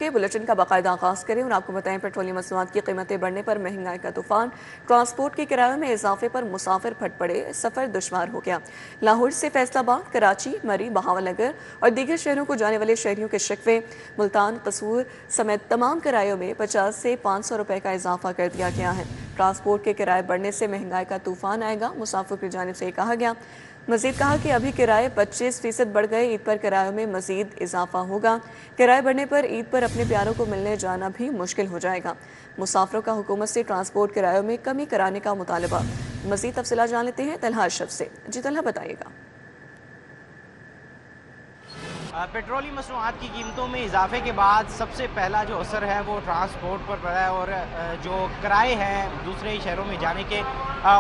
چلیے बुलेटिन का बाकायदा आगाज़ करें और आपको बताएं पेट्रोलियम मसनूआत की कीमतें बढ़ने पर महंगाई का तूफान, ट्रांसपोर्ट के किरायों में इजाफे पर मुसाफिर फट पड़े, सफ़र दुश्वार हो गया। लाहौर से फैसलाबाद, कराची, मरी, बहावलनगर और दीगर शहरों को जाने वाले शहरियों के शिकवे, मुल्तान, कसूर समेत तमाम किरायों में 50 से 500 रुपए का इजाफा कर दिया गया है। ट्रांसपोर्ट के किराए बढ़ने से महंगाई का तूफान आएगा, मुसाफिर की जानिब से कहा गया। मजीद कहा कि अभी किराए 25% बढ़ गए, ईद पर किरायों में मजीद इजाफा होगा। किराए बढ़ने पर ईद पर अपने प्यारों को मिलने जाना भी मुश्किल हो जाएगा। मुसाफिरों का हुकूमत से ट्रांसपोर्ट किरायों में कमी कराने का मुतालबा। मजीद तफसीलात जान लेते हैं तलहा अशरफ से। जी तलहा, बताइएगा। पेट्रोलियम मसनूआत की कीमतों में इजाफे के बाद सबसे पहला जो असर है वो ट्रांसपोर्ट पर पड़ा है और जो किराए हैं दूसरे शहरों में जाने के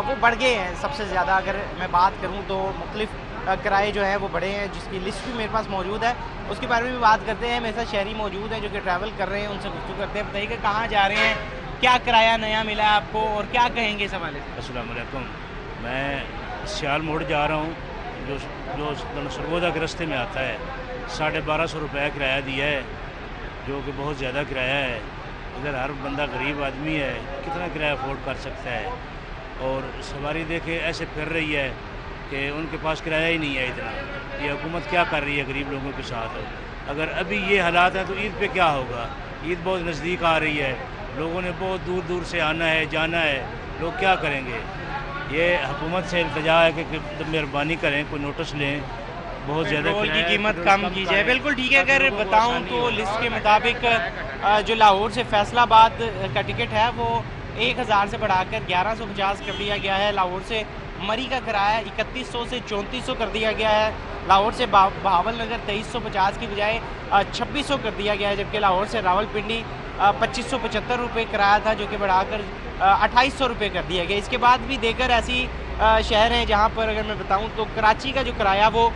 वो बढ़ गए हैं। सबसे ज़्यादा अगर मैं बात करूं तो मुख्तलिफ किराए जो हैं वो बढ़े हैं, जिसकी लिस्ट भी मेरे पास मौजूद है। उसके बारे में भी बात करते हैं। मेरे साथ शहरी मौजूद हैं जो कि ट्रैवल कर रहे हैं, उनसे गुफ्तगू करते हैं। बताइए कि कहाँ जा रहे हैं, क्या किराया नया मिला है आपको और क्या कहेंगे इस हवाले से? अस्सलाम वालेकुम, मैं सियाल मोड़ जा रहा हूँ जो सरगोदा के रास्ते में आता है। 1250 रुपये किराया दिया है, जो कि बहुत ज़्यादा किराया है। इधर हर बंदा गरीब आदमी है, कितना किराया अफोर्ड कर सकता है। और सवारी देखे ऐसे फिर रही है कि उनके पास किराया ही नहीं है इतना। ये हुकूमत क्या कर रही है गरीब लोगों के साथ? अगर अभी ये हालात हैं तो ईद पे क्या होगा? ईद बहुत नज़दीक आ रही है, लोगों ने बहुत दूर दूर से आना है, जाना है, लोग क्या करेंगे? ये हुकूमत से इल्तिजा है कि मेहरबानी करें, कोई नोटिस लें, बहुत ज़्यादा पेट्रोल की कीमत कम की जाए। बिल्कुल ठीक है। अगर बताऊं तो लिस्ट के मुताबिक जो लाहौर से फैसलाबाद का टिकट है वो 1000 से बढ़ाकर 1150 कर दिया गया है। लाहौर से मरी का किराया 3100 से 3400 कर दिया गया है। लाहौर से बहावलनगर 2350 की बजाय 2600 कर दिया गया है, जबकि लाहौर से रावलपिंडी 2575 रुपये किराया था, जो कि बढ़ाकर 2800 रुपये कर दिया गया। इसके बाद भी देकर ऐसी शहर हैं जहाँ पर अगर मैं बताऊँ तो कराची का जो किराया वो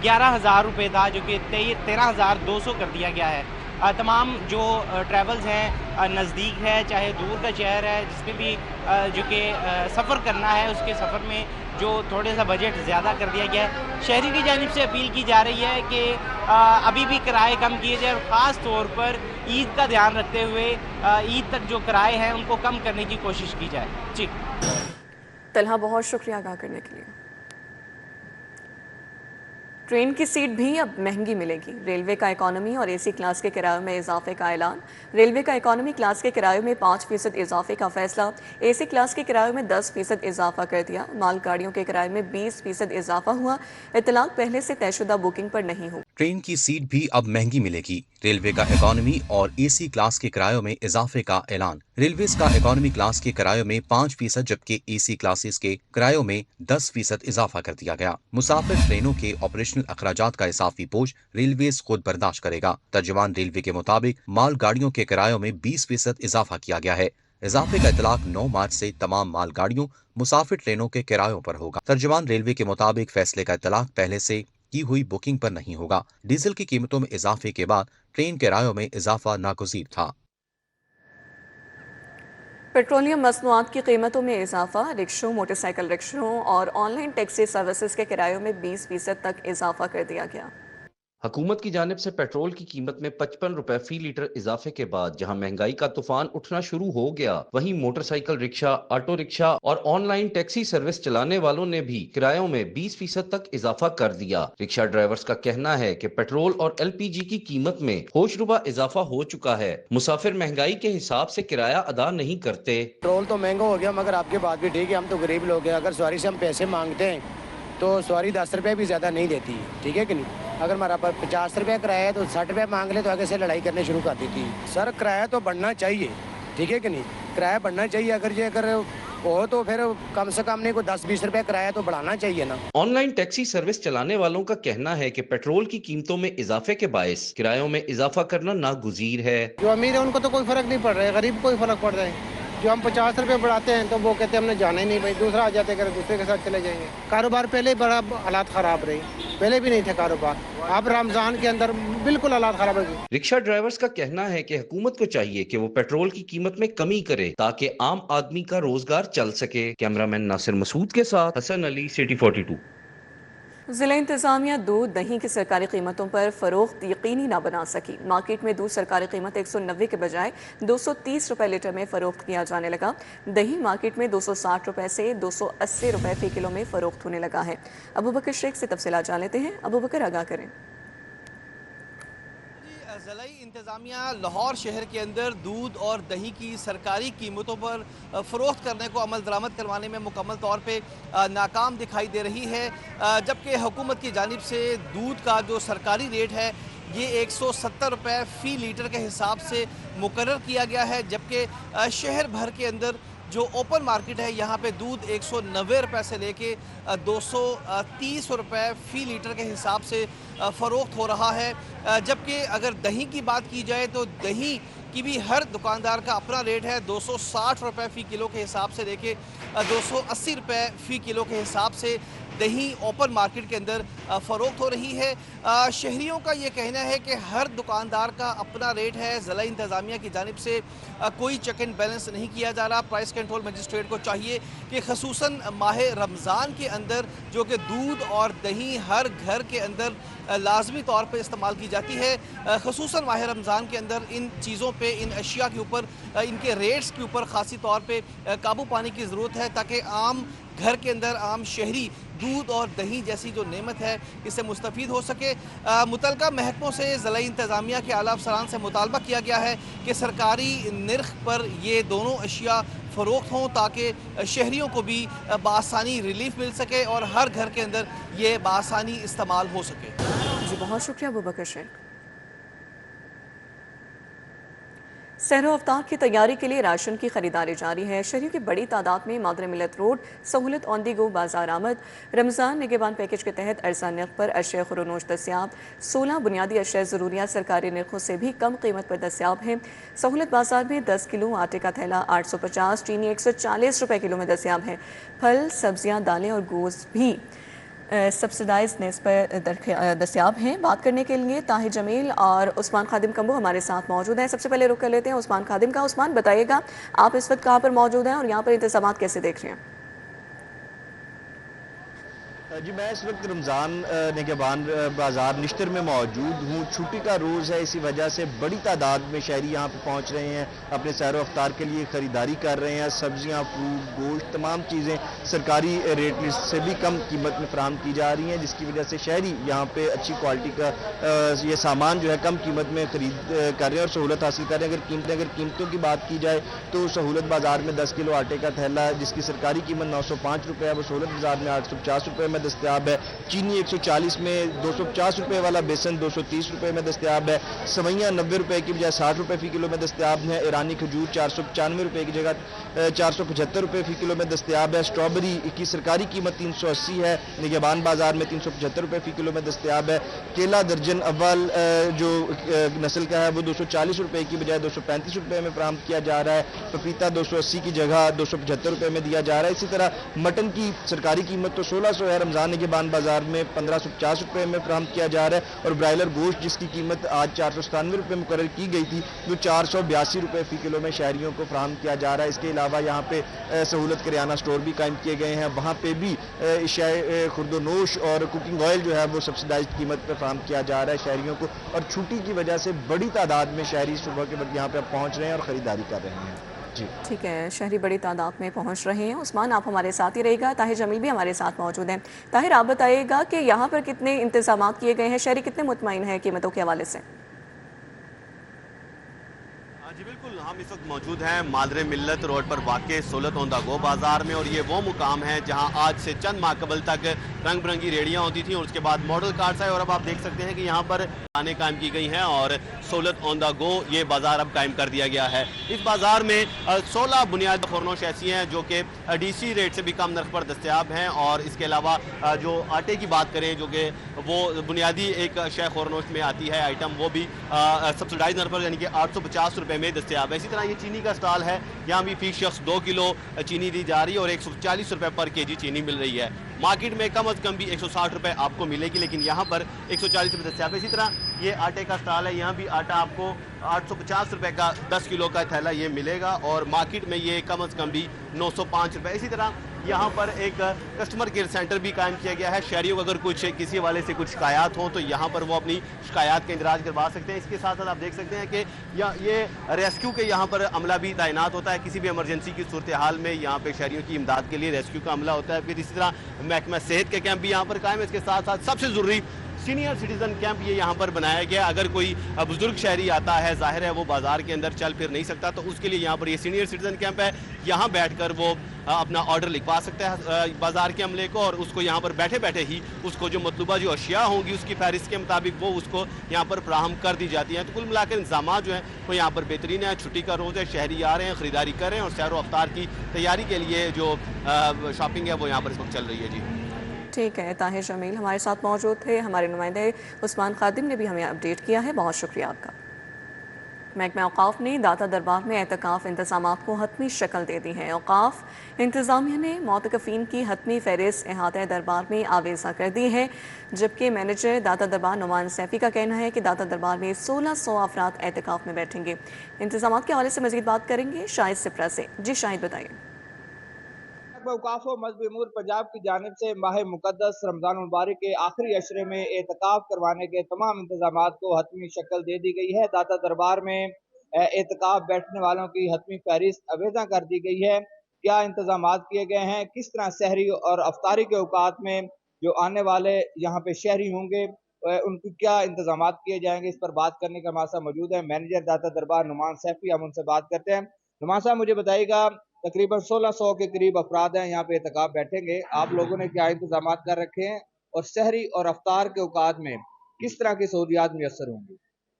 11,000 रुपये था, जो कि 13,200 कर दिया गया है। तमाम जो ट्रैवल्स हैं, नज़दीक है चाहे दूर का शहर है, जिसने भी जो कि सफ़र करना है उसके सफ़र में जो थोड़े सा बजट ज़्यादा कर दिया गया है। शहरी की जानिब से अपील की जा रही है कि अभी भी किराए कम किए जाए और ख़ास तौर पर ईद का ध्यान रखते हुए ईद तक जो किराए हैं उनको कम करने की कोशिश की जाए। जी तलहा, बहुत शुक्रिया आगाह करने के लिए। ट्रेन की सीट भी अब महंगी मिलेगी। रेलवे का इकॉनमी और एसी क्लास के किरायों में इजाफे का ऐलान। रेलवे का इकॉनमी क्लास के किरायों में 5% इजाफे का फैसला। एसी क्लास के किरायों में 10% इजाफा कर दिया। मालगाड़ियों के किराए में 20% इजाफा हुआ। इतलाक पहले से तयशुदा बुकिंग पर नहीं हुई। ट्रेन की सीट भी अब महंगी मिलेगी। रेलवे का इकॉनमी और एसी क्लास के किरायों में इजाफे का ऐलान। रेलवेज का इकॉनमी क्लास के किरायों में 5%, जबकि एसी क्लासेस के किरायों में 10% इजाफा कर दिया गया। मुसाफिर ट्रेनों के ऑपरेशनल अखराजात का इजाफी बोझ रेलवेज खुद बर्दाश्त करेगा। तर्जुमान रेलवे के मुताबिक माल गाड़ियों के किरायों में 20% इजाफा किया गया है। इजाफे का इतलाक 9 मार्च से तमाम माल गाड़ियों, मुसाफिर ट्रेनों के किरायों पर होगा। तर्जुमान रेलवे के मुताबिक फैसले का इतलाक पहले से की हुई बुकिंग पर नहीं होगा। डीजल की कीमतों में इजाफे के बाद ट्रेन किरायों में इजाफा नागुज़ीर था। पेट्रोलियम मसनूआत की कीमतों में इजाफा। रिक्शों, मोटरसाइकिल रिक्शों और ऑनलाइन टैक्सी सर्विसेज के किरायों में 20% तक इजाफा कर दिया गया। हुकूमत की जानिब से पेट्रोल की कीमत में 55 रुपए फी लीटर इजाफे के बाद जहां महंगाई का तूफान उठना शुरू हो गया, वहीं मोटरसाइकिल रिक्शा, ऑटो रिक्शा और ऑनलाइन टैक्सी सर्विस चलाने वालों ने भी किरायों में 20% तक इजाफा कर दिया। रिक्शा ड्राइवर्स का कहना है कि पेट्रोल और LPG की कीमत में होशरुबा इजाफा हो चुका है। मुसाफिर महंगाई के हिसाब से किराया अदा नहीं करते। पेट्रोल तो महंगा हो गया, मगर आपके बात भी ठीक है, हम तो गरीब लोग हैं। अगर सवारी से हम पैसे मांगते हैं तो सवारी 10 रुपये भी ज़्यादा नहीं देती है, ठीक है कि नहीं। अगर हमारा पर 50 रुपये किराया है तो 60 रुपये मांग ले तो आगे से लड़ाई करने शुरू कर देती है। सर, किराया तो बढ़ना चाहिए, ठीक है कि नहीं, किराया बढ़ना चाहिए। अगर हो तो फिर कम से कम नहीं को 10-20 रुपये किराया तो बढ़ाना चाहिए ना। ऑनलाइन टैक्सी सर्विस चलाने वालों का कहना है कि पेट्रोल की कीमतों में इजाफे के बायस किरायों में इजाफा करना नागुज़ीर है। जो अमीर है उनको तो कोई फर्क नहीं पड़ रहा है, गरीब को ही फर्क पड़ रहा है। जो हम 50 रुपये बढ़ाते हैं तो वो कहते हैं हमने जाना ही नहीं, भाई दूसरा आ जाते हैं, दूसरे के साथ चले जाएंगे। कारोबार पहले बड़ा हालात ख़राब रही, पहले भी नहीं थे कारोबार, अब रमज़ान के अंदर बिल्कुल हालात ख़राब हो गए। रिक्शा ड्राइवर्स का कहना है कि हुकूमत को चाहिए कि वो पेट्रोल की कीमत में कमी करे ताकि आम आदमी का रोजगार चल सके। कैमरामैन नासिर मसूद के साथ हसन अली, सिटी 42। ضلع इंतजामिया दूध दही की सरकारी कीमतों पर फरोख्त यकीनी ना बना सकी। मार्केट में दूध सरकारी कीमत 190 के बजाय 230 रुपए लीटर में फरोख्त किया जाने लगा। दही मार्केट में 260 रुपए से 280 रुपए फी किलो में फरोख्त होने लगा है। अबू बकर शेख से तफसीलात जान लेते हैं। अबू बकर आगाह करें। ज़िला इंतज़ामिया लाहौर शहर के अंदर दूध और दही की सरकारी कीमतों पर फ़रोख्त करने को अमल दरामद करवाने में मुकम्मल तौर पे नाकाम दिखाई दे रही है, जबकि हुकूमत की जानिब से दूध का जो सरकारी रेट है ये 170 रुपये फ़ी लीटर के हिसाब से मुकर्रर किया गया है, जबकि शहर भर के अंदर जो ओपन मार्केट है यहाँ पे दूध 190 रुपये से लेके 230 रुपये फ़ी लीटर के हिसाब से फ़रोख्त हो रहा है। जबकि अगर दही की बात की जाए तो दही की भी हर दुकानदार का अपना रेट है, 260 रुपये फ़ी किलो के हिसाब से लेके 280 रुपये फ़ी किलो के हिसाब से दही ओपन मार्केट के अंदर फ़रोख्त हो रही है। शहरियों का ये कहना है कि हर दुकानदार का अपना रेट है। ज़िला इंतज़ामिया की जानिब से कोई चेक एंड बैलेंस नहीं किया जा रहा। प्राइस कंट्रोल मजिस्ट्रेट को चाहिए कि ख़ुसूसन माह रमज़ान के अंदर जो कि दूध और दही हर घर के अंदर लाजमी तौर पर इस्तेमाल की जाती है, ख़ुसूसन माह रमज़ान के अंदर इन चीज़ों पे, इन अशिया के ऊपर, इनके रेट्स के ऊपर ख़ासी तौर पे काबू पाने की ज़रूरत है, ताकि आम घर के अंदर आम शहरी दूध और दही जैसी जो नेमत है इससे मुस्तफ़ीद हो सके। मुतलका महकमों से ज़िला इंतज़ामिया के आला अफसरान से मुतालबा किया गया है कि सरकारी निर्ख पर ये दोनों अशिया फ़रोख्त हों, ताकि शहरियों को भी बआसानी रिलीफ मिल सके और हर घर के अंदर ये बआसानी इस्तेमाल हो सके। जी बहुत शुक्रिया अबू बकर शेख। सहरो अफ्तार की तैयारी के लिए राशन की खरीदारी जारी है। शहरियों की बड़ी तादाद में मादर मिलत रोड सहूलत ऑन दी गो बाजार आमद। रमज़ान निगहबान पैकेज के तहत अरसा नर्ख पर अशिया खुरोनोश दस्याब। 16 बुनियादी अशिया ज़रूरियात सरकारी नर्खों से भी कम कीमत पर दस्याब हैं। सहूलत बाजार में 10 किलो आटे का थैला 850, चीनी 140 रुपये किलो में दस्याब है। फल, सब्जियाँ, दालें और गोश्त भी सब्सिडाइज नेस पर दस्याब हैं। बात करने के लिए ताहिर जमील और उस्मान खादिम कम्बो हमारे साथ मौजूद हैं। सबसे पहले रुक कर लेते हैं उस्मान खादिम का। उस्मान, बताइएगा आप इस वक्त कहाँ पर मौजूद हैं और यहाँ पर इंतजामात कैसे देख रहे हैं? जी, मैं इस वक्त रमज़ान निगहबान बाज़ार निश्तर में मौजूद हूँ। छुट्टी का रोज़ है, इसी वजह से बड़ी तादाद में शहरी यहाँ पे पहुँच रहे हैं, अपने सैर व अफ्तार के लिए ख़रीदारी कर रहे हैं। सब्जियाँ, फ्रूट, गोश्त, तमाम चीज़ें सरकारी रेट लिस्ट से भी कम कीमत में फराहम की जा रही हैं, जिसकी वजह से शहरी यहाँ पे अच्छी क्वालिटी का ये सामान जो है कम कीमत में ख़रीद कर रहे हैं और सहूलत हासिल कर रहे हैं। अगर कीमतों की बात की जाए तो सहूलत बाज़ार में 10 किलो आटे का थैला जिसकी सरकारी कीमत 905 रुपये है, वो सहूलत बाज़ार में 850 रुपये में दस्तियाब है। चीनी 140 में, 250 रुपये वाला बेसन 230 रुपये में दस्तियाब है। सवैयाँ 90 रुपये की बजाय 60 रुपये फ़ी किलो में दस्तियाब है। ईरानी खजूर 495 रुपये की जगह 475 रुपये फ़ी किलो में दस्तियाब है। स्ट्रॉबेरी की सरकारी कीमत 380 है, निगहबान बाज़ार में 375 रुपये फ़ी किलो में दस्तियाब है। केला दर्जन अव्वल जो नस्ल का है वो 240 रुपये की बजाय 235 रुपये में फराहम किया जा रहा है। पपीता 280 की जगह 275 रुपये में दिया जा रहा है। इसी तरह मटन की सरकारी कीमत तो 1600 है, रमज़ान के बाजार में 1550 रुपये में फराहम किया जा रहा है। और ब्रायलर गोश्त जिसकी कीमत आज 497 रुपये मुकर्रर की गई थी, वो 482 रुपये फ़ी किलो में शहरियों को फराहम किया जा रहा है। इसके अलावा यहाँ पे सहूलत करियाना स्टोर भी कायम किए गए हैं, वहाँ पे भी अशियाए खुर्दोनोश और कुकिंग ऑयल जो है वो सब्सिडाइज कीमत पर फराहम किया जा रहा है शहरियों को। और छुट्टी की वजह से बड़ी तादाद में शहरी सुबह के वक्त यहाँ पे पहुँच रहे हैं और ख़रीदारी कर रहे हैं। जी ठीक है, शहरी बड़ी तादाद में पहुंच रहे हैं। उस्मान, आप हमारे साथ ही रहेगा। ताहिर जमील भी हमारे साथ मौजूद हैं। ताहिर, आप बताइएगा कि यहाँ पर कितने इंतजामात किए गए हैं, शहरी कितने मुतमईन हैं कीमतों के हवाले से? जी बिल्कुल, हम इस वक्त मौजूद हैं मादरे मिल्लत रोड पर वाक़े सहूलत ऑन द गो बाज़ार में, और ये वो मुकाम है जहां आज से चंद माह कबल तक रंग बिरंगी रेडियाँ होती थी और उसके बाद मॉडल कार्स आए और अब आप देख सकते हैं कि यहाँ पर दुकानें कायम की गई हैं और सहूलत ऑन द गो ये बाज़ार अब कायम कर दिया गया है। इस बाज़ार में 16 बुनियादी खुरनोश ऐसी हैं जो कि DC रेट से भी कम नर्ख पर दस्तियाब हैं। और इसके अलावा जो आटे की बात करें जो कि वो बुनियादी एक शय खुरनोश में आती है आइटम, वो भी सब्सिडाइज नर्ख पर यानी कि 850 रुपये में दस्तियाब है। इसी तरह ये चीनी का स्टॉल है, यहाँ भी फी शख्स 2 किलो चीनी दी जा रही है और 140 रुपये पर केजी चीनी मिल रही है। मार्केट में कम अज़ कम भी 160 रुपये आपको मिलेगी, लेकिन यहाँ पर 140 रुपये दस्तियाब है। इसी तरह ये आटे का स्टॉल है, यहाँ भी आटा आपको 850 रुपये का 10 किलो का थैला ये मिलेगा और मार्केट में ये कम अज़ कम भी 905 रुपये। इसी तरह यहाँ पर एक कस्टमर केयर सेंटर भी कायम किया गया है। शहरियों को अगर कुछ किसी वाले से कुछ शिकायत हो तो यहाँ पर वो अपनी शिकायत का इंदराज करवा सकते हैं। इसके साथ साथ आप देख सकते हैं कि ये रेस्क्यू के यहाँ पर अमला भी तैनात होता है। किसी भी इमरजेंसी की सूरत हाल में यहाँ पे शहरियों की इमदाद के लिए रेस्क्यू का अमला होता है। फिर इसी तरह महकमा सेहत के कैंप भी यहाँ पर कायम है। इसके साथ साथ सबसे ज़रूरी सीनियर सिटीज़न कैंप ये यहाँ पर बनाया गया। अगर कोई बुजुर्ग शहरी आता है, जाहिर है वो बाज़ार के अंदर चल फिर नहीं सकता, तो उसके लिए यहाँ पर ये सीनियर सिटीज़न कैंप है। यहाँ बैठकर वो अपना ऑर्डर लिखवा सकता है बाज़ार के अमले को, और उसको यहाँ पर बैठे बैठे ही उसको जो मतलूबा जो अशिया होंगी उसकी फहरिस्त के मुताबिक वो उसको यहाँ पर फ्राहम कर दी जाती हैं। तो कुल मिलाकर इंतजाम जो हैं वो यहाँ पर बेहतरीन है। छुट्टी का रोज़ है, शहरी आ रहे हैं, ख़रीदारी कर रहे हैं और सैर व अफ्तार की तैयारी के लिए जो शॉपिंग है वो यहाँ पर इस वक्त चल रही है। जी ठीक है, ताहिर जमील हमारे साथ मौजूद थे। हमारे नुमाइंदे उस्मान खादिम ने भी हमें अपडेट किया है, बहुत शुक्रिया आपका। महकमा औक़ाफ़ ने दाता दरबार में एहतिकाफ़ इंतज़ामात को हतमी शक्ल दे दी है। औक़ाफ़ इंतज़ामिया ने मोतकफ़ीन की हतमी फ़हरिस्त अहाता दरबार में आवेज़ा कर दी है, जबकि मैनेजर दाता दरबार नुमान सैफ़ी का कहना है कि दाता दरबार में 1600 अफराद एहतिकाफ़ में बैठेंगे। इंतज़ामात के हवाले से मज़ीद बात करेंगे शाहिद सिप्रा से। जी शाहिद बताइए। औक़ाफ़ व मज़हबी उमूर पंजाब की जानिब से माह मुक़द्दस रमज़ान मुबारक के आखिरी अशरे में एतकाफ़ करवाने के तमाम इंतज़ामात को हतमी शक्ल दे दी गई है। दाता दरबार में एतकाफ़ बैठने वालों की हतमी फहरिस्त अवेज़ा कर दी गई है। क्या इंतज़ामात किए गए हैं, किस तरह सहरी और अफ्तारी के औक़ात में जो आने वाले यहाँ पे शहरी होंगे उनकी क्या इंतज़ामात किए जाएंगे, इस पर बात करने का हमारे साथ मौजूद है मैनेजर दाता दरबार नुमान सैफ़ी। हम उनसे बात करते हैं। नुमान साहब मुझे बताइएगा, तकरीबन 1600 के करीब अफराद हैं यहाँ पे एतकाफ बैठेंगे, आप लोगों ने क्या इंतजामात कर रखे हैं और सहरी और अफ्तार के औकात में किस तरह की सहूलियात मुयस्सर होंगी?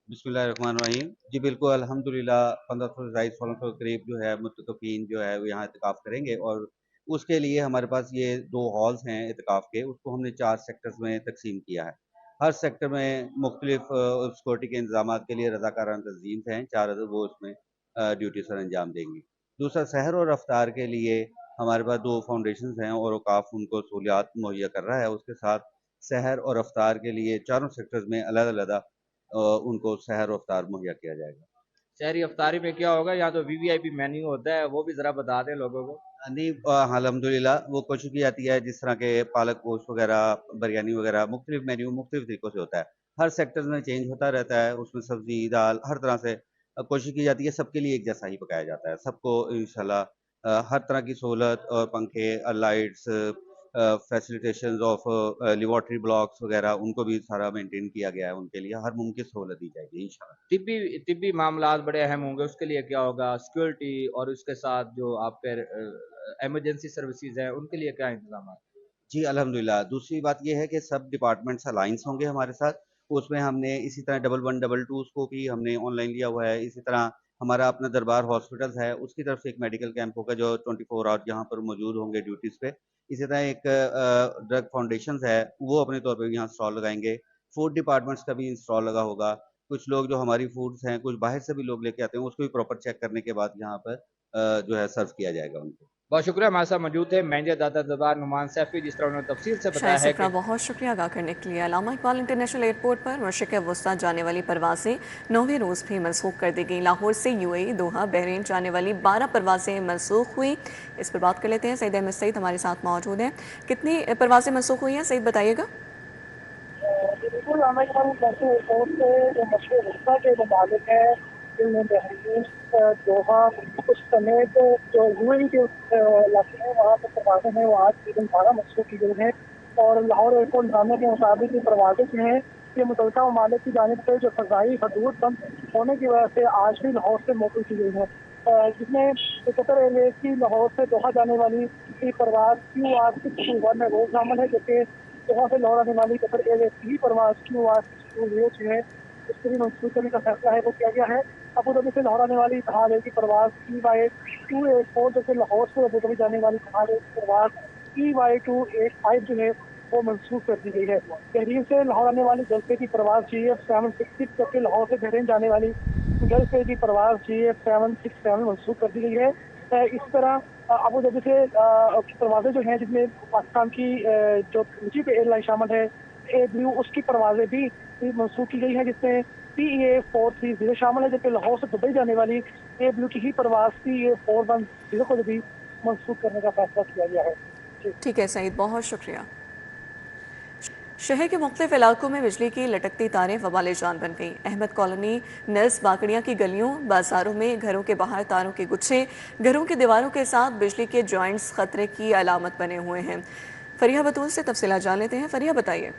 बिस्मिल्लाहिर्रहमानिर्रहीम। जी बिल्कुल, अल्हम्दुलिल्लाह 1500 से 1600 के करीब जो है मुतकफ़ीन जो है वो यहाँ एतकाफ़ करेंगे, और उसके लिए हमारे पास ये 2 हॉल्स हैं एतकाफ़ के, उसको हमने 4 सेक्टर्स में तकसीम किया है। हर सेक्टर में मुख्तलिफ सिक्योरिटी के इंतज़ामात के लिए रज़ाकाराना तंज़ीम हैं, 4 वो उसमें ड्यूटी सर अंजाम देंगी। दूसरा, सहर और अफ्तार के लिए हमारे पास 2 फाउंडेशंस हैं और औक़ाफ़ उनको सहूलियात मुहैया कर रहा है। उसके साथ सहर और अफ्तार के लिए चारों सेक्टर्स में अलग-अलग उनको सहर और अफ्तार मुहैया किया जाएगा। शहरी अफ्तारी में क्या होगा? यहाँ तो वीवीआईपी मेन्यू होता है, वो भी ज़रा बता दें लोगों को। नहीं, अल्हम्दुलिल्लाह वो कोशिश की जाती है, जिस तरह के पालक गोश्त वगैरह, बिरयानी वगैरह, मुख्तलिफ मेन्यू मुख्तलिफ तरीक़ों से होता है। हर सेक्टर में चेंज होता रहता है, उसमें सब्ज़ी, दाल, हर तरह से कोशिश की जाती है सबके लिए एक जैसा ही पकाया जाता है। सबको इंशाल्लाह हर तरह की सहूलत और पंखे, लाइट्स, फैसिलिटेशंस ऑफ लेबॉरेटरी ब्लॉक्स वगैरह उनको भी सारा मेंटेन किया गया है। उनके लिए हर मुमकिन सहूलत दी जाएगी इंशाल्लाह। तिब्बी मामलात बड़े अहम होंगे, उसके लिए क्या होगा? सिक्योरिटी और उसके साथ जो आपके इमरजेंसी सर्विसेज हैं उनके लिए क्या इंतजाम है? जी अल्हम्दुलिल्लाह। दूसरी बात ये है कि सब डिपार्टमेंट्स अलाइंस होंगे हमारे साथ। उसमें हमने इसी तरह 1122 को भी हमने ऑनलाइन लिया हुआ है। इसी तरह हमारा अपना दरबार हॉस्पिटल है, उसकी तरफ से एक मेडिकल कैंप होगा जो 24 आवर यहाँ पर मौजूद होंगे ड्यूटीज़ पे। इसी तरह एक ड्रग फाउंडेशंस है, वो अपने तौर पे भी यहाँ स्टॉल लगाएंगे। फूड डिपार्टमेंट्स का भी स्टॉल लगा होगा। कुछ लोग जो हमारी फूड्स हैं, कुछ बाहर से भी लोग लेके आते हैं, उसको भी प्रॉपर चेक करने के बाद यहाँ पर जो है सर्व किया जाएगा उनको। बहुत शुक्रिया। हमारे साथ मौजूद है मैनेजर दाता दरबार नुमान सैफ़ी, जिस तरह उन्होंने तफसील से बताया है कि बहुत शुक्रिया अदा करने के लिए। अल्लामा इकबाल इंटरनेशनल एयरपोर्ट पर मशरिक़ वस्ता जाने वाली परवाज़ें 9वें रोज़ भी मनसूख कर दी गई। लाहौर से यूएई, दोहा, बहरीन जाने वाली 12 परवाज़ें मनसूख हुई। इस पर बात कर लेते हैं। सईद अहमद सईद हमारे साथ मौजूद हैं। कितनी परवाज़ें मनसूख हुई हैं सईद, बताइएगा। बिल्कुल, एयरपोर्ट से जो मशरिक़ वस्ता के मुताबिक है, जिनमें बहरीन, दोहा कुछ समेत जो यूएई के इलाके हैं वहाँ पर परवाज़ें हैं वो आज तकरीबन 12 मनसूख की गई हैं। और लाहौर एयरपोर्ट इंतज़ामिया के मुताबिक ये परवाज़ें जो हैं ये मुतल्लिका ममालिक की जानिब से जो फ़ज़ाई हदूद बंद होने की वजह से आज भी लाहौर से मौकूफ़ की गई हैं, जिसमें कतर एयरवेज़ की लाहौर से दोहा जाने वाली परवाज़ QR621 में वो शामिल है, जबकि दोहा से लाहौर आने वाली कतर एयरवेज़ की परवाज़ QR620 जो है उसको भी मनसूख करने का फैसला है वो किया गया है। अबू धाबी से लाहौर आने वाली इत्तेहाद एयर की परवाज़ EY284, जबकि लाहौर से अबू धाबी जाने वाली इत्तेहाद एयर की परवाज़ EY285 जो है वो मनसूख कर दी गई है। बहरीन से लाहौर आने वाली गल्फ की परवाज़ GF766, जबकि लाहौर से बहरीन जाने वाली गल्फ की परवाज़ GF767 मनसूख कर दी गई है। इस तरह अबू धाबी से परवाज़ें जो हैं जिसमें पाकिस्तान की जो निजी एयरलाइन शामिल है ए ब्लू, उसकी परवाज़ें भी मनसूख की गई है, जिसमें PA430 शामिल है, जबकि लाहौर से दुबई जाने वाली ए ब्लू की ही परवाज़ PA410 को भी मनसूख करने का फैसला किया गया है। ठीक है सईद, बहुत शुक्रिया। शहर के मुख्तलिफ इलाकों में बिजली की लटकती तारें वबाले जान बन गईं। अहमद कॉलोनी, नर्स बाकड़िया की गलियों, बाजारों में घरों के बाहर तारों के गुच्छे, घरों की दीवारों के साथ बिजली के जॉइंट्स खतरे की अलामत बने हुए हैं। फरिया बतूल से तफसीलात जान लेते हैं। फरिया, बताइए।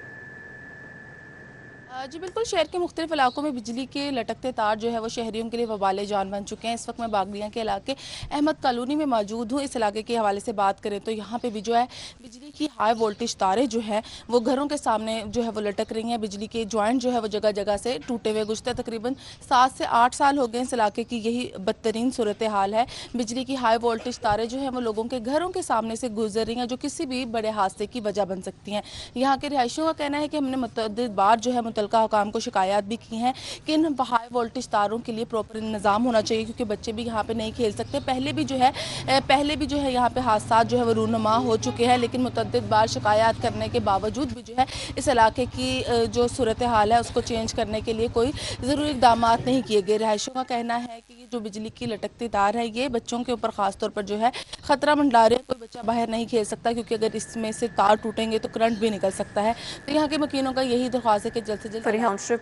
जी बिल्कुल, शहर के मुख्तलिफ इलाकों में बिजली के लटकते तार जो है वो शहरियों के लिए वबाले जान बन चुके हैं। इस वक्त मैं बागड़ियाँ के इलाके अहमद कॉलोनी में मौजूद हूँ। इस इलाके के हवाले से बात करें तो यहाँ पे भी जो है बिजली की हाई वोल्टेज तारें जो है वो घरों के सामने जो है वो लटक रही हैं। बिजली के जॉइंट जो है वो जगह जगह से टूटे हुए गुजरते तकरीबन 7 से 8 साल हो गए। इस इलाके की यही बदतरीन सूरत हाल है। बिजली की हाई वोल्टेज तारें जो है वो लोगों के घरों के सामने से गुजर रही हैं, जो किसी भी बड़े हादसे की वजह बन सकती हैं। यहाँ के रिहायशियों का कहना है कि हमने मुतअद्दिद बार जो है मुतलका हुकाम को शिकायत भी की हैं कि इन हाई वोल्टेज तारों के लिए प्रॉपर इंतजाम होना चाहिए, क्योंकि बच्चे भी यहाँ पे नहीं खेल सकते। पहले भी जो है यहाँ पे हादसा जो है वो रूनुमा हो चुके हैं, लेकिन मुतअद्दिद बार शिकायत करने के बावजूद भी जो है इस इलाके की जो सूरत हाल है उसको चेंज करने के लिए कोई ज़रूरी इक़दाम नहीं किए गए। रिहायशियों का कहना है कि ये जो बिजली की लटकती तार है ये बच्चों के ऊपर ख़ास तौर पर जो है ख़तरा मंडरा रहे हैं। कोई बच्चा बाहर नहीं खेल सकता, क्योंकि अगर इसमें से तार टूटेंगे तो करंट भी निकल सकता है। तो यहाँ के मकीनों का यही दरख्वास्त है कि जल्द से जल्द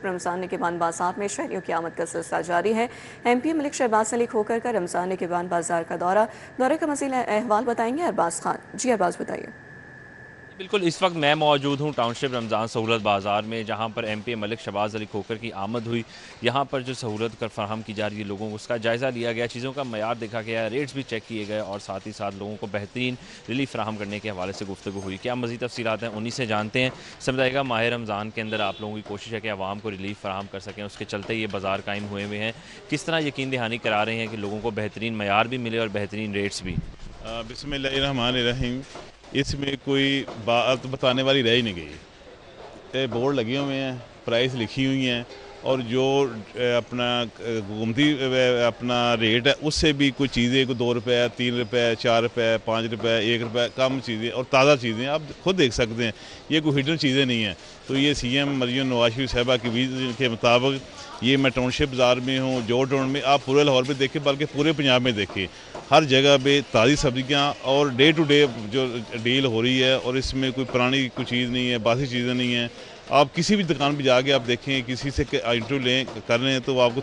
रमज़ान के बाद बाजार में शहरियों की आमद का सिलसिला जारी है। MP मलिक शहबाज अली खोकर का रमज़ान के बाद बाजार का दौरे का मज़ीद अहवाल बताएंगे अरबाज खान। जी अरबाज, बताइए। बिल्कुल, इस वक्त मैं मौजूद हूँ टाउनशिप रमज़ान सहूलत बाज़ार में, जहाँ पर MP मलिक शहबाज अली खोकर की आमद हुई। यहाँ पर जो सहूलत कर फराहम की जा रही है लोगों को, उसका जायज़ा लिया गया, चीज़ों का मयार देखा गया, रेट्स भी चेक किए गए और साथ ही साथ लोगों को बेहतरीन रिलीफ फराहम करने के हवाले से गुफ्तगू हुई। क्या मज़ीद तफसीलात हैं उन्हीं से जानते हैं। समझाएगा माह रमज़ान के अंदर आप लोगों की कोशिश है कि आवाम को रिलीफ फराहम कर सकें, उसके चलते ये बाज़ार कायम हुए हुए हैं। किस तरह यकीन दहानी करा रहे हैं कि लोगों को बेहतरीन मयार भी मिले और बेहतरीन रेट्स भी। बिस्मिल्लाहिर्रहमानिर्रहीम। इसमें कोई बात बताने वाली रह ही नहीं गई। बोर्ड लगे हुए हैं, प्राइस लिखी हुई हैं और जो अपना हुकूमती अपना रेट है उससे भी कुछ चीज़ें को 2 रुपये, 3 रुपये, 4 रुपये, 5 रुपये, 1 रुपये कम चीज़ें और ताज़ा चीज़ें आप खुद देख सकते हैं। ये कोई हिडन चीज़ें नहीं हैं। तो ये CM मरियम नवाज शरीफ साहबा की विज़न के मुताबिक ये मैं टाउनशिप बाज़ार में हूँ, जोर टाउन में, आप पूरे लाहौर में देखें बल्कि पूरे पंजाब में देखें, हर जगह पे ताज़ी सब्जियाँ और डे टू डे जो डील हो रही है और इसमें कोई पुरानी कोई चीज़ नहीं है, बासी चीज़ें नहीं हैं। आप किसी भी दुकान पे जाके आप देखें, किसी से इंटरव्यू लें कर रहे हैं तो आपको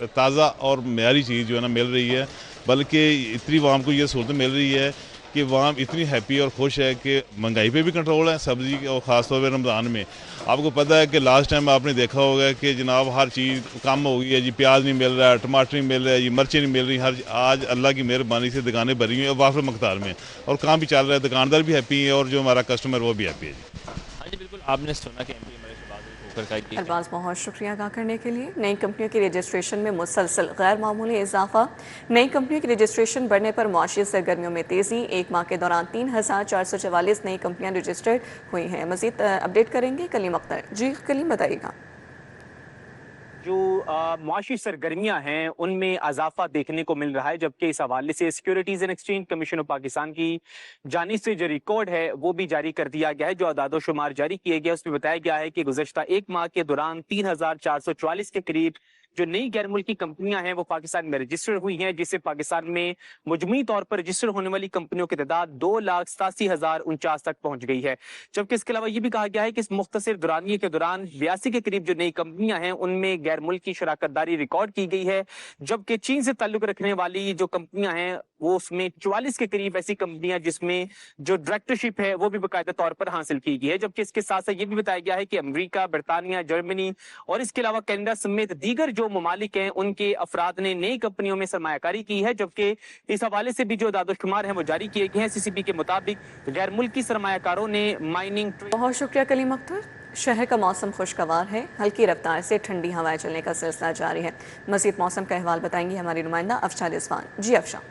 ताज़ा और मेयारी चीज़ जो है ना मिल रही है। बल्कि इतनी वाम को ये सहूलत मिल रही है कि वाम इतनी हैप्पी और खुश है कि महंगाई पे भी कंट्रोल है सब्ज़ी और ख़ास तौर पर रमज़ान में। आपको पता है कि लास्ट टाइम आपने देखा होगा कि जनाब हर चीज़ कम हो गई है जी, प्याज नहीं मिल रहा है, टमाटर नहीं मिल रहा है जी, मिर्चें नहीं मिल रही। आज अल्लाह की मेहरबानी से दुकानें भरी हुई हैं वाफर मकदार में और काम भी चल रहा है, दुकानदार भी हैप्पी है और जो हमारा कस्टमर वो भी हैप्पी है जी। हाँ जी बिल्कुल, आपने सुना कि अरबाज, बहुत शुक्रिया अदा करने के लिए। नई कंपनियों की रजिस्ट्रेशन में मुसलसल गैर मामूली इजाफा। नई कंपनियों की रजिस्ट्रेशन बढ़ने पर मुआशी सरगर्मियों में तेज़ी। एक माह के दौरान 3444 नई कंपनियां रजिस्टर्ड हुई हैं। मज़ीद अपडेट करेंगे कलीम अख्तर। जी कलीम, बताइएगा। जो मुआशी सरगर्मियां हैं उनमें इजाफा देखने को मिल रहा है, जबकि इस हवाले से securities and exchange commission of Pakistan की जानिब से जो रिकॉर्ड है वो भी जारी कर दिया गया है। जो अदाद शुमार जारी किए गए उसमें बताया गया है कि गुज़श्ता एक माह के दौरान 3444 के करीब जो नई गैर मुल्की कंपनियां हैं वो पाकिस्तान में रजिस्टर हुई हैं, जिससे पाकिस्तान में मजमूई तौर पर रजिस्टर होने वाली कंपनियों की तादाद 2,87,049 तक पहुंच गई है। जबकि इसके अलावा ये भी कहा गया है कि इस मुख्तसर दौरानिये के दौरान 82 के करीब जो नई कंपनियां हैं उनमें गैर मुल्की शराकतदारी रिकॉर्ड की गई है, जबकि चीन से ताल्लुक रखने वाली जो कंपनियां हैं वो उसमें 44 के करीब ऐसी कंपनियां जिसमें जो डायरेक्टरशिप है वो भी बाकायदा तौर पर हासिल की गई है। जबकि इसके साथ साथ ये भी बताया गया है कि अमेरिका, बरतानिया, जर्मनी और इसके अलावा कनाडा समेत दीगर जो ममालिक हैं उनके अफराद ने नई कंपनियों में सरमायाकारी की है। जबकि इस हवाले से भी जो दादोशुमार हैं वो जारी किए गए हैं। CCP के मुताबिक गैर मुल्की सरमायाकारों ने माइनिंग। बहुत शुक्रिया कलीम अख्तर। शहर का मौसम खुशगवार है, हल्की रफ्तार से ठंडी हवाएं चलने का सिलसिला जारी है। मज़ीद मौसम का अहवाल बताएंगी हमारी नुमाइंदा अफशा रिजवान। जी अफशा।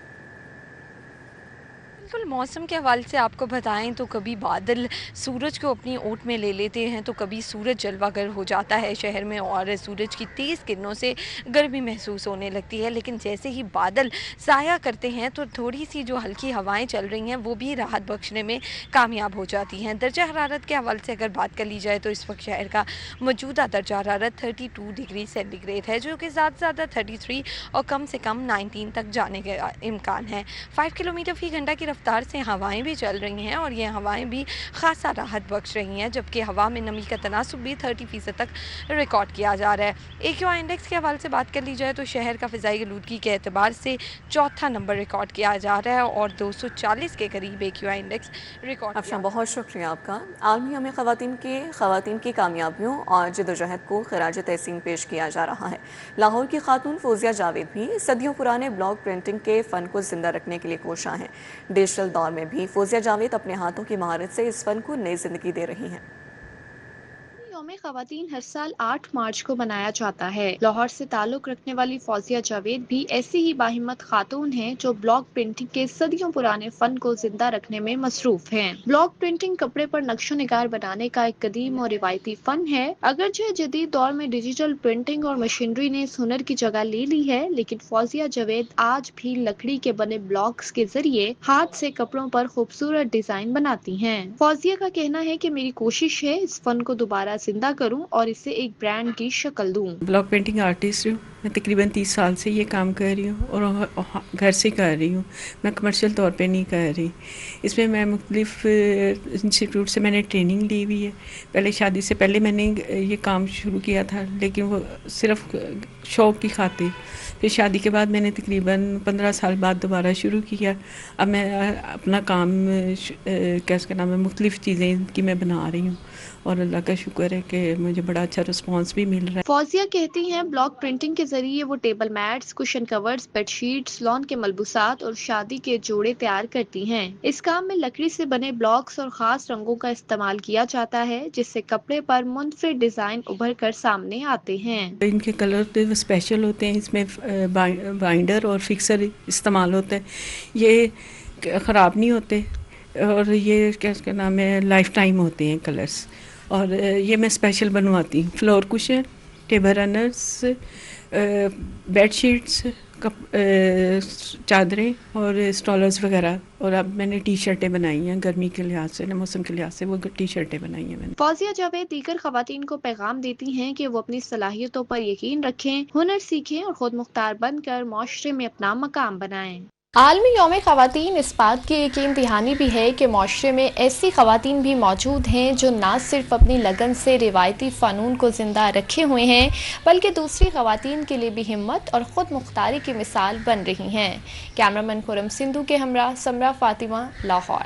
बिल्कुल, मौसम के हवाले से आपको बताएं तो कभी बादल सूरज को अपनी ओट में ले लेते हैं तो कभी सूरज जलवागर हो जाता है शहर में और सूरज की तेज़ किरणों से गर्मी महसूस होने लगती है। लेकिन जैसे ही बादल साया करते हैं तो थोड़ी सी जो हल्की हवाएं चल रही हैं वो भी राहत बख्शने में कामयाब हो जाती हैं। दर्जा हरारत के हवाले से अगर बात कर ली जाए तो इस वक्त शहर का मौजूदा दर्जा हरारत 32 डिग्री सेंटीग्रेड है, जो कि ज़्यादा से ज़्यादा 33 और कम से कम 19 तक जाने का इम्कान है। 5 किलोमीटर फ़ी घंटा की रफ्तार से हवाएं भी चल रही हैं और ये हवाएं भी खासा राहत बख्श रही हैं, जबकि हवा में नमी का तनासुब भी 30% तक रिकॉर्ड किया जा रहा है। AQI इंडेक्स के हवाले से बात कर ली जाए तो शहर का फ़िज़ाई आलूदगी के एतबार से चौथा नंबर रिकॉर्ड किया जा रहा है और 240 के करीब AQI इंडेक्स रिकॉर्ड। अफशा, बहुत शुक्रिया आपका। आलमी यौम ख़वातीन की कामयाबियों और जद्दोजहद को खराज तहसीन पेश किया जा रहा है। लाहौर की खातून फौजिया जावेद भी सदियों पुराने ब्लॉक प्रिंटिंग के फ़न को ज़िंदा रखने के लिए कोशां हैं। डिजिटल दौर में भी फौजिया जावेद अपने हाथों की महारत से इस फ़न को नई ज़िंदगी दे रही हैं। यौम ख़वातीन हर साल 8 मार्च को मनाया जाता है। लाहौर से ताल्लुक़ रखने वाली फौजिया जावेद भी ऐसी ही बाहिम्मत खातून हैं जो ब्लॉक प्रिंटिंग के सदियों पुराने फन को जिंदा रखने में मसरूफ हैं। ब्लॉक प्रिंटिंग कपड़े पर नक्शो निगार बनाने का एक कदीम और रिवायती फन है। अगरचे जदीद दौर में डिजिटल प्रिंटिंग और मशीनरी ने इस हुनर की जगह ले ली है, लेकिन फौजिया जावेद आज भी लकड़ी के बने ब्लॉक्स के जरिए हाथ से कपड़ों पर खूबसूरत डिजाइन बनाती हैं। फौजिया का कहना है कि मेरी कोशिश है इस फन को दोबारा जिंदा करूं और इसे एक ब्रांड की शक्ल दूं। ब्लॉक पेंटिंग आर्टिस्ट हूँ, मैं तकरीबन 30 साल से ये काम कर रही हूँ और घर से कर रही हूँ, मैं कमर्शियल तौर पे नहीं कर रही। इसमें मैं मुख्तलिफ इंस्टीट्यूट से मैंने ट्रेनिंग ली हुई है। पहले शादी से पहले मैंने ये काम शुरू किया था, लेकिन वो सिर्फ शौक़ की खातिर। फिर शादी के बाद मैंने तकरीबन 15 साल बाद दोबारा शुरू किया। अब मैं अपना काम कैसे नाम है मुख्तलिफ चीज़ें की मैं बना रही हूँ और अल्लाह का शुक्र है कि मुझे बड़ा अच्छा रिस्पांस भी मिल रहा है। फौजिया कहती हैं ब्लॉक प्रिंटिंग के जरिए वो table mats, cushion covers, bedsheets, lawn के मलबूसात और शादी के जोड़े तैयार करती हैं। इस काम में लकड़ी से बने ब्लॉक्स और खास रंगों का इस्तेमाल किया जाता है, जिससे कपड़े पर मुनफरिद डिजाइन उभर कर सामने आते हैं। इनके कलर तो स्पेशल होते हैं, इसमें बाइंडर और फिक्सर इस्तेमाल होता है, ये ख़राब नहीं होते और ये क्या नाम है लाइफ टाइम होते हैं कलर्स। और ये मैं स्पेशल बनवाती हूँ। Floor cushion, table runners, bed sheets, चादरें और स्टॉलर्स वगैरह। और अब मैंने टी शर्टें बनाई हैं गर्मी के लिहाज से, मौसम के लिहाज से वो टी शर्टें बनाई हैं मैंने। फौजिया जावेद दीगर खवातीन को पैगाम देती हैं कि वो अपनी सलाहियतों पर यकीन रखें, हुनर सीखें और खुद मुख्तार बनकर माशरे में अपना मकाम बनाएं। आलमी यौम ख़वातीन इस बात की यकीन दहानी भी है कि माशरे में ऐसी ख़वातीन भी मौजूद हैं जो ना सिर्फ अपनी लगन से रिवायती फ़नून को ज़िंदा रखे हुए हैं, बल्कि दूसरी ख़वातीन के लिए भी हिम्मत और ख़ुद मुख्तारी की मिसाल बन रही हैं। कैमरामैन खुरम सिंधु के हमरा समरा फातिमा, लाहौर।